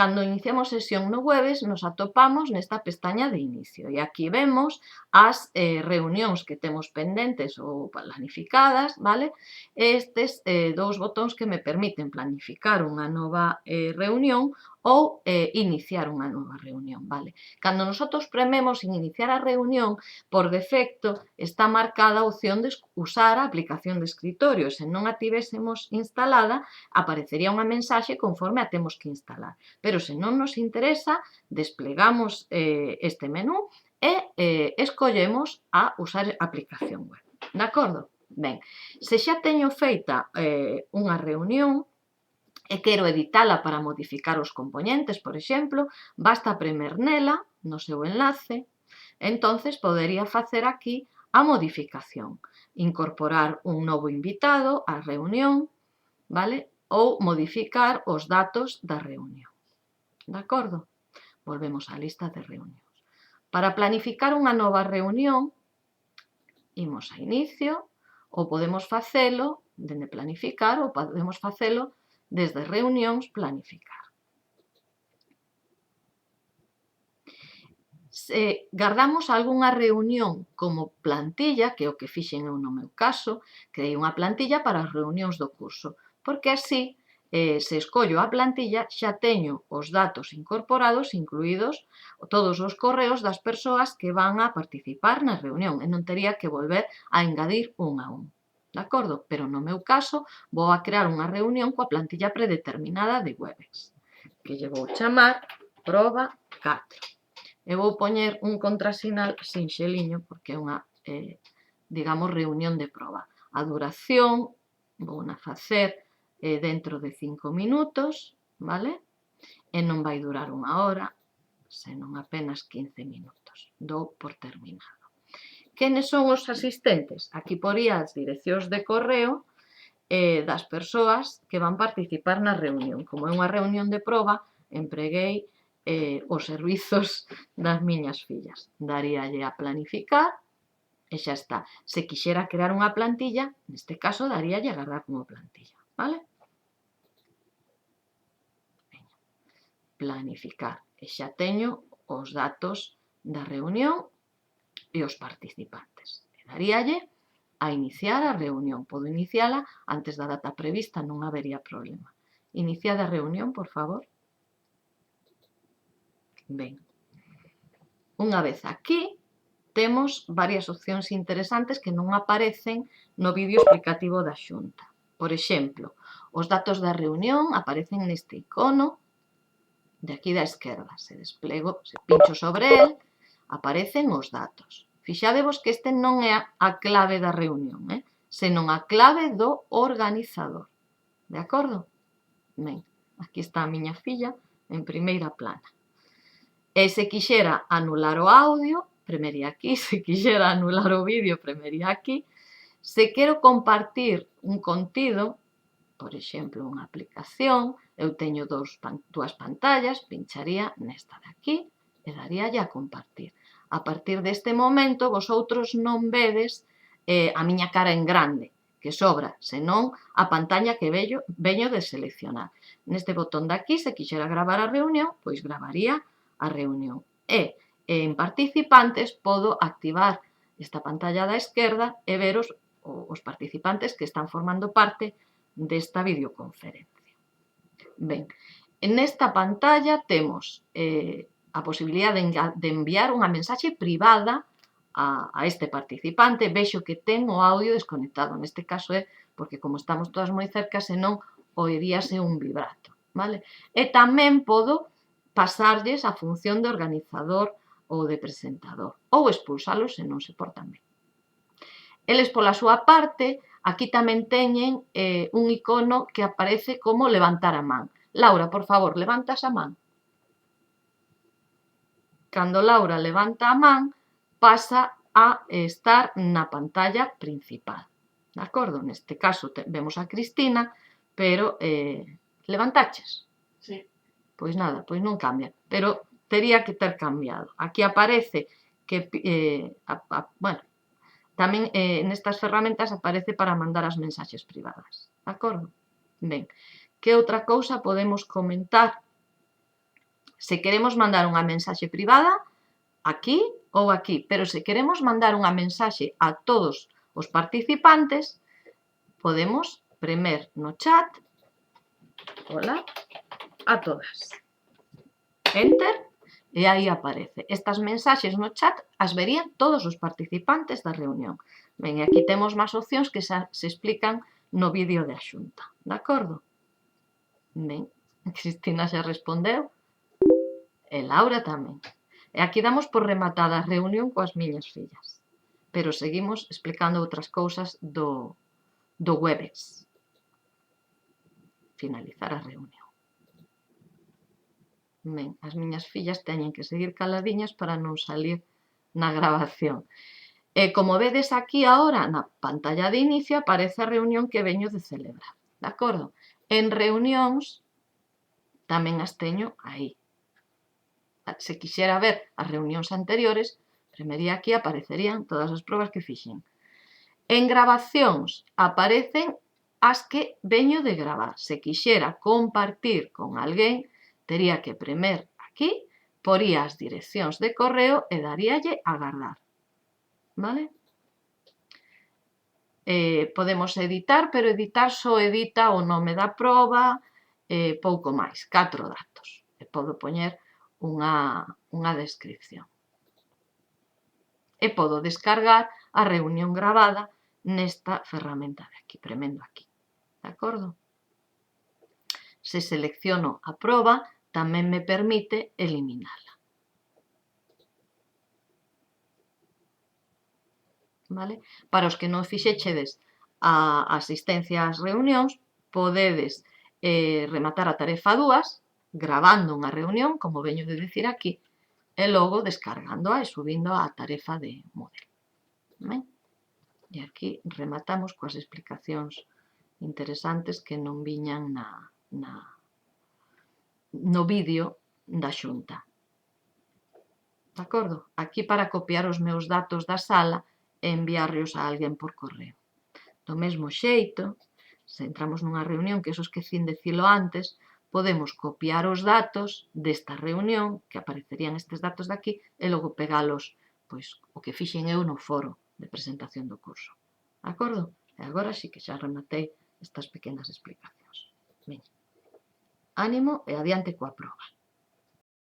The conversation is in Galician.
Cando iniciamos sesión no Webex nos atopamos nesta pestaña de inicio e aquí vemos as reunións que temos pendentes ou planificadas, vale? Estes dous botóns que me permiten planificar unha nova reunión ou iniciar unha nova reunión, vale? Cando nosotros prememos en iniciar a reunión, por defecto está marcada a opción de usar a aplicación de escritorio. Se non a tivésemos instalada, aparecería unha mensaxe conforme a temos que instalar. Pero se non nos interesa, desplegamos este menú e escollemos a usar a aplicación web. De acordo? Ben, se xa teño feita unha reunión e quero editala para modificar os componentes, por exemplo, basta premer nela, no seu enlace, entonces podería facer aquí a modificación, incorporar un novo invitado á reunión, vale? Ou modificar os datos da reunión. De acordo? Volvemos á lista de reunións. Para planificar unha nova reunión, imos a inicio, ou podemos facelo dende planificar, ou podemos facelo desde reunións planificar. Se guardamos algunha reunión como plantilla, que é o que fixen eu no meu caso, creei unha plantilla para as reunións do curso, porque así se escollo a plantilla xa teño os datos incorporados, incluídos todos os correos das persoas que van a participar na reunión e non tería que volver a engadir un a un. De acordo? Pero no meu caso vou a crear unha reunión coa plantilla predeterminada de Webex, que lle vou chamar proba 4. E vou poñer un contrasinal sinxeliño porque é unha, digamos, reunión de proba. A duración vou a facer dentro de 5 minutos, vale? E non vai durar unha hora, senón apenas 15 minutos. Dou por terminado. Quenes son os asistentes? Aquí poría as direccións de correo das persoas que van participar na reunión. Como é unha reunión de proba, empreguei os servizos das miñas fillas. Daríalle a planificar e xa está. Se quixera crear unha plantilla, neste caso daríalle a agardar como plantilla, vale? Planificar. E xa teño os datos da reunión e os participantes. E daríalle a iniciar a reunión. Podo iniciala antes da data prevista, non habería problema. Iniciada a reunión, por favor. Ben, unha vez aquí, temos varias opcións interesantes que non aparecen no vídeo explicativo da Xunta. Por exemplo, os datos da reunión aparecen neste icono de aquí da esquerda. Se desplego, se pincho sobre el, aparecen os datos. Fixadevos que este non é a clave da reunión, senón a clave do organizador. De acordo? Ben, aquí está a miña filla en primeira plana. E se quixera anular o audio, premería aquí. Se quixera anular o vídeo, premería aquí. Se quero compartir un contido, por exemplo, unha aplicación, eu teño dúas pantallas, pincharía nesta de aquí e daríalle a compartir. A partir deste momento, vosotros non vedes a miña cara en grande, que sobra, senón a pantalla que veño de seleccionar. Neste botón de aquí, se quixera gravar a reunión, pois gravaría a reunión. E en participantes podo activar esta pantalla da esquerda e ver os participantes que están formando parte desta videoconferencia. Ben, nesta pantalla temos a posibilidade de enviar unha mensaxe privada a este participante. Vexo que ten o audio desconectado. Neste caso é porque como estamos todas moi cerca, senón oiríase un vibrato, vale? E tamén podo pasarlles a función de organizador ou de presentador, ou expulsalos se non se portan ben. Eles, pola súa parte, aquí tamén teñen un icono que aparece como levantar a man. Laura, por favor, levantas a man. Cando Laura levanta a man, pasa a estar na pantalla principal. De acordo? Neste caso vemos a Cristina, pero levantaches? Sí. Pois nada, pois non cambia, pero tería que ter cambiado. Aquí aparece que, bueno, tamén nestas ferramentas aparece para mandar as mensaxes privadas. De acordo? Ben, que outra cousa podemos comentar Se queremos mandar unha mensaxe privada, aquí ou aquí, pero se queremos mandar unha mensaxe a todos os participantes, podemos premer no chat, hola, a todas. Enter, e aí aparece. Estas mensaxes no chat as verían todos os participantes da reunión. Ben, aquí temos máis opcións que se explican no vídeo da Xunta. De acordo? Ben, Cristina xa respondeu. E Laura tamén. E aquí damos por rematada a reunión coas miñas fillas. Pero seguimos explicando outras cousas do Webex. Finalizar a reunión. Ben, as miñas fillas teñen que seguir caladiñas para non salir na grabación. E como vedes aquí agora, na pantalla de inicio, aparece a reunión que veño de celebrar. De acordo? En reunións tamén as teño aí. Se quixera ver as reunións anteriores, premería aquí, aparecerían todas as probas que fixen. En grabacións aparecen as que veño de gravar. Se quixera compartir con alguén, tería que premer aquí, poría as direccións de correo e daríalle a agardar. Vale? Podemos editar, pero editar só edita o nome da proba, pouco máis, 4 datos. E podo poñer unha descripción. E podo descargar a reunión gravada nesta ferramenta de aquí, premendo aquí. De acordo? Se selecciono a proba, tamén me permite eliminala. Vale? Para os que non fixechedes a asistencia ás reunións, podedes rematar a tarefa 2, gravando unha reunión, como veño de dicir aquí, e logo descargándoa e subindo a tarefa de Moodle. Ben? E aquí rematamos coas explicacións interesantes que non viñan no vídeo da Xunta. De acordo? Aquí para copiar os meus datos da sala e enviarlos a alguén por correo. Do mesmo xeito, se entramos nunha reunión, que eso esquecín dicilo antes, podemos copiar os datos desta reunión, que aparecerían estes datos de aquí, e logo pegalos, pois, o que fixen eu no foro de presentación do curso. De acordo? E agora sí que xa rematei estas pequenas explicacións. Ben, ánimo e adiante coa proba.